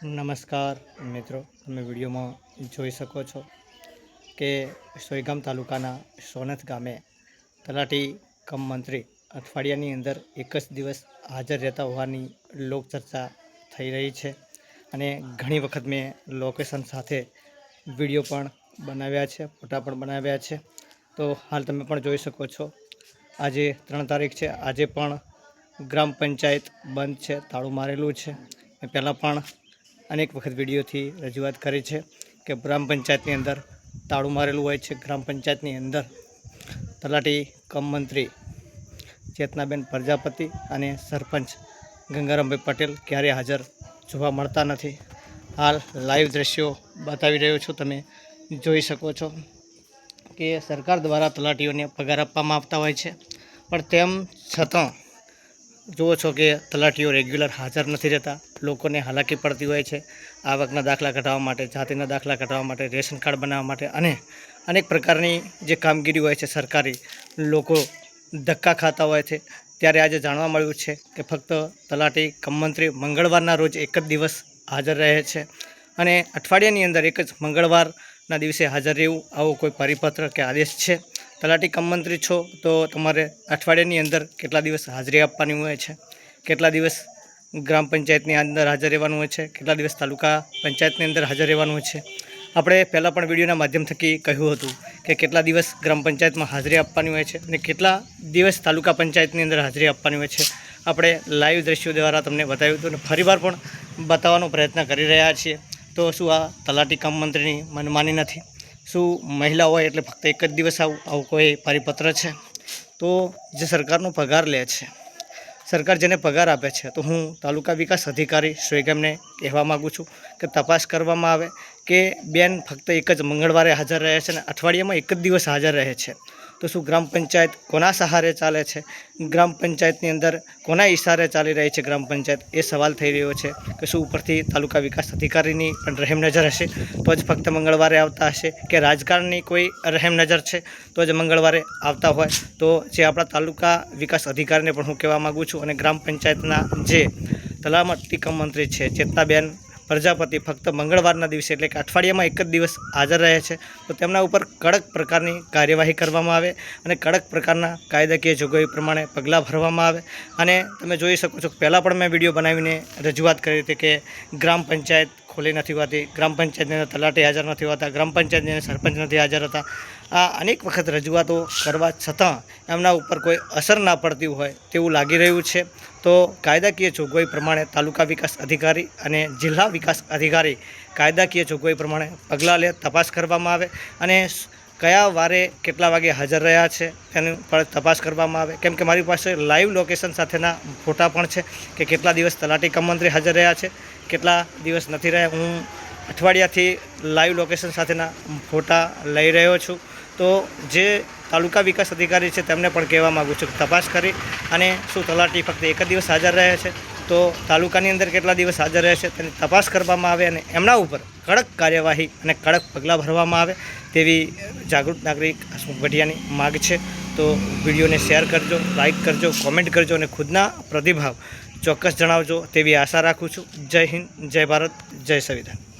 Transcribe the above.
નમસ્કાર મિત્રો, તમે વિડીયોમાં જોઈ શકો છો કે સોયગામ તાલુકાના સોનથ ગામે તલાટી કમ મંત્રી અઠવાડિયાની અંદર એક જ દિવસ હાજર રહેતા હોવાની લોકચર્ચા થઈ રહી છે અને ઘણી વખત મેં લોકેશન સાથે વિડીયો પણ બનાવ્યા છે, ફોટા પણ બનાવ્યા છે। તો હાલ તમે પણ જોઈ શકો છો, આજે 3 તારીખ છે। આજે પણ ગ્રામ પંચાયત બંધ છે, તાળું મારેલું છે। પહેલાં પણ અનેક વખત વિડીયોથી રજૂઆત કરી છે કે ગ્રામ પંચાયતની અંદર તાળું મારેલું હોય છે। ગ્રામ પંચાયતની અંદર તલાટી કમ મંત્રી ચેતનાબેન પ્રજાપતિ અને સરપંચ ગંગારામભાઈ પટેલ ક્યારેય હાજર જોવા મળતા નથી। હાલ લાઈવ દ્રશ્યો બતાવી રહ્યો છું, તમે જોઈ શકો છો કે સરકાર દ્વારા તલાટીઓને પગાર આપવામાં આવતા હોય છે, પણ તેમ છતાં જુઓ છો કે તલાટીઓ રેગ્યુલર હાજર નથી રહેતા। લોકોને હાલાકી પડતી હોય છે આવકના દાખલા કઢાવવા માટે, જાતિના દાખલા કઢાવવા માટે, રેશન કાર્ડ બનાવવા માટે અને અનેક પ્રકારની જે કામગીરી હોય છે સરકારી, લોકો ધક્કા ખાતા હોય છે। ત્યારે આજે જાણવા મળ્યું છે કે ફક્ત તલાટી કમ મંત્રી મંગળવારના રોજ એક જ દિવસ હાજર રહે છે અને અઠવાડિયાની અંદર એક જ મંગળવારના દિવસે હાજર રહેવું, આવો કોઈ પરિપત્ર કે આદેશ છે? તલાટી કમ મંત્રી છો તો તમારે અઠવાડિયાની અંદર કેટલા દિવસ હાજરી આપવાની હોય છે, કેટલા દિવસ ગ્રામ પંચાયતની અંદર હાજર રહેવાનું હોય છે, કેટલા દિવસ તાલુકા પંચાયતની અંદર હાજર રહેવાનું હોય છે। આપણે પહેલાં પણ વિડીયોના માધ્યમ થકી કહ્યું હતું કે કેટલા દિવસ ગ્રામ પંચાયતમાં હાજરી આપવાની હોય છે અને કેટલા દિવસ તાલુકા પંચાયતની અંદર હાજરી આપવાની હોય છે। આપણે લાઈવ દ્રશ્યો દ્વારા તમને બતાવ્યું હતું અને ફરીવાર પણ બતાવવાનો પ્રયત્ન કરી રહ્યા છીએ। તો શું આ તલાટી કમ મંત્રીની મનમાની નથી? શું મહિલા હોય એટલે ફક્ત એક જ દિવસ આવું કોઈ પરિપત્ર છે? તો જે સરકારનો પગાર લે છે, સરકાર જેને પગાર આપે છે, તો હું તાલુકા વિકાસ અધિકારી સોયગામને કહેવા માગું છું કે તપાસ કરવામાં આવે કે બેન ફક્ત એક જ મંગળવારે હાજર રહે છે અને અઠવાડિયામાં એક જ દિવસ હાજર રહે છે। તો શું ગ્રામ પંચાયત કોના સહારે ચાલે છે? ગ્રામ પંચાયતની અંદર કોના ઇશારે ચાલી રહી છે ગ્રામ પંચાયત? એ સવાલ થઈ રહ્યો છે કે શું ઉપરથી તાલુકા વિકાસ અધિકારીની પણ રહેમ નજર હશે તો જ ફક્ત મંગળવારે આવતા હશે, કે રાજકારણની કોઈ રહેમ નજર છે તો જ મંગળવારે આવતા હોય? તો જે આપણા તાલુકા વિકાસ અધિકારીને પણ હું કહેવા માગું છું અને ગ્રામ પંચાયતના જે તલાટી કમ મંત્રી છે ચેતનાબેન પ્રજાપતિ ફક્ત મંગળવારના દિવસે એટલે કે અઠવાડિયામાં એક જ દિવસ હાજર રહે છે, તો તેમના ઉપર કડક પ્રકારની કાર્યવાહી કરવામાં આવે અને કડક પ્રકારના કાયદાકીય જોગવાઈ પ્રમાણે પગલાં ભરવામાં આવે। અને તમે જોઈ શકો છો, પહેલાં પણ મેં વિડીયો બનાવીને રજૂઆત કરી હતી કે ગ્રામ પંચાયત ખોલી નથી હોતી, ગ્રામ પંચાયતની અંદર તલાટી હાજર નથી હોતા, ગ્રામ પંચાયતની અંદર સરપંચ નથી હાજર હતા। આ અનેક વખત રજૂઆતો કરવા છતાં એમના ઉપર કોઈ અસર ના પડતી હોય તેવું લાગી રહ્યું છે। તો કાયદાકીય જોગવાઈ પ્રમાણે તાલુકા વિકાસ અધિકારી અને જિલ્લા વિકાસ અધિકારી કાયદાકીય જોગવાઈ પ્રમાણે પગલાં લે, તપાસ કરવામાં આવે અને કયા વારે કેટલા વાગે હાજર રહ્યા છે તેની પણ તપાસ કરવામાં આવે। કેમ કે મારી પાસે લાઈવ લોકેશન સાથેના ફોટા પણ છે કે કેટલા દિવસ તલાટી કમ મંત્રી હાજર રહ્યા છે, કેટલા દિવસ નથી રહ્યા। હું અઠવાડિયાથી લાઈવ લોકેશન સાથેના ફોટા લઈ રહ્યો છું। તો જે તાલુકા વિકાસ અધિકારી છે તેમને પણ કહેવા માગું છું કે તપાસ કરી અને શું તલાટી ફક્ત એક જ દિવસ હાજર રહે છે તો તાલુકાની અંદર કેટલા દિવસ હાજર રહે છે તેની તપાસ કરવામાં આવે અને એમના ઉપર કડક કાર્યવાહી અને કડક પગલાં ભરવામાં આવે તેવી જાગૃત નાગરિક હસમુખ વઢિયાની માગ છે। તો વિડીયોને શેર કરજો, લાઈક કરજો, કોમેન્ટ કરજો અને ખુદના પ્રતિભાવ ચોક્કસ જણાવજો તેવી આશા રાખું છું। જય હિન્દ, જય ભારત, જય સંવિધાન।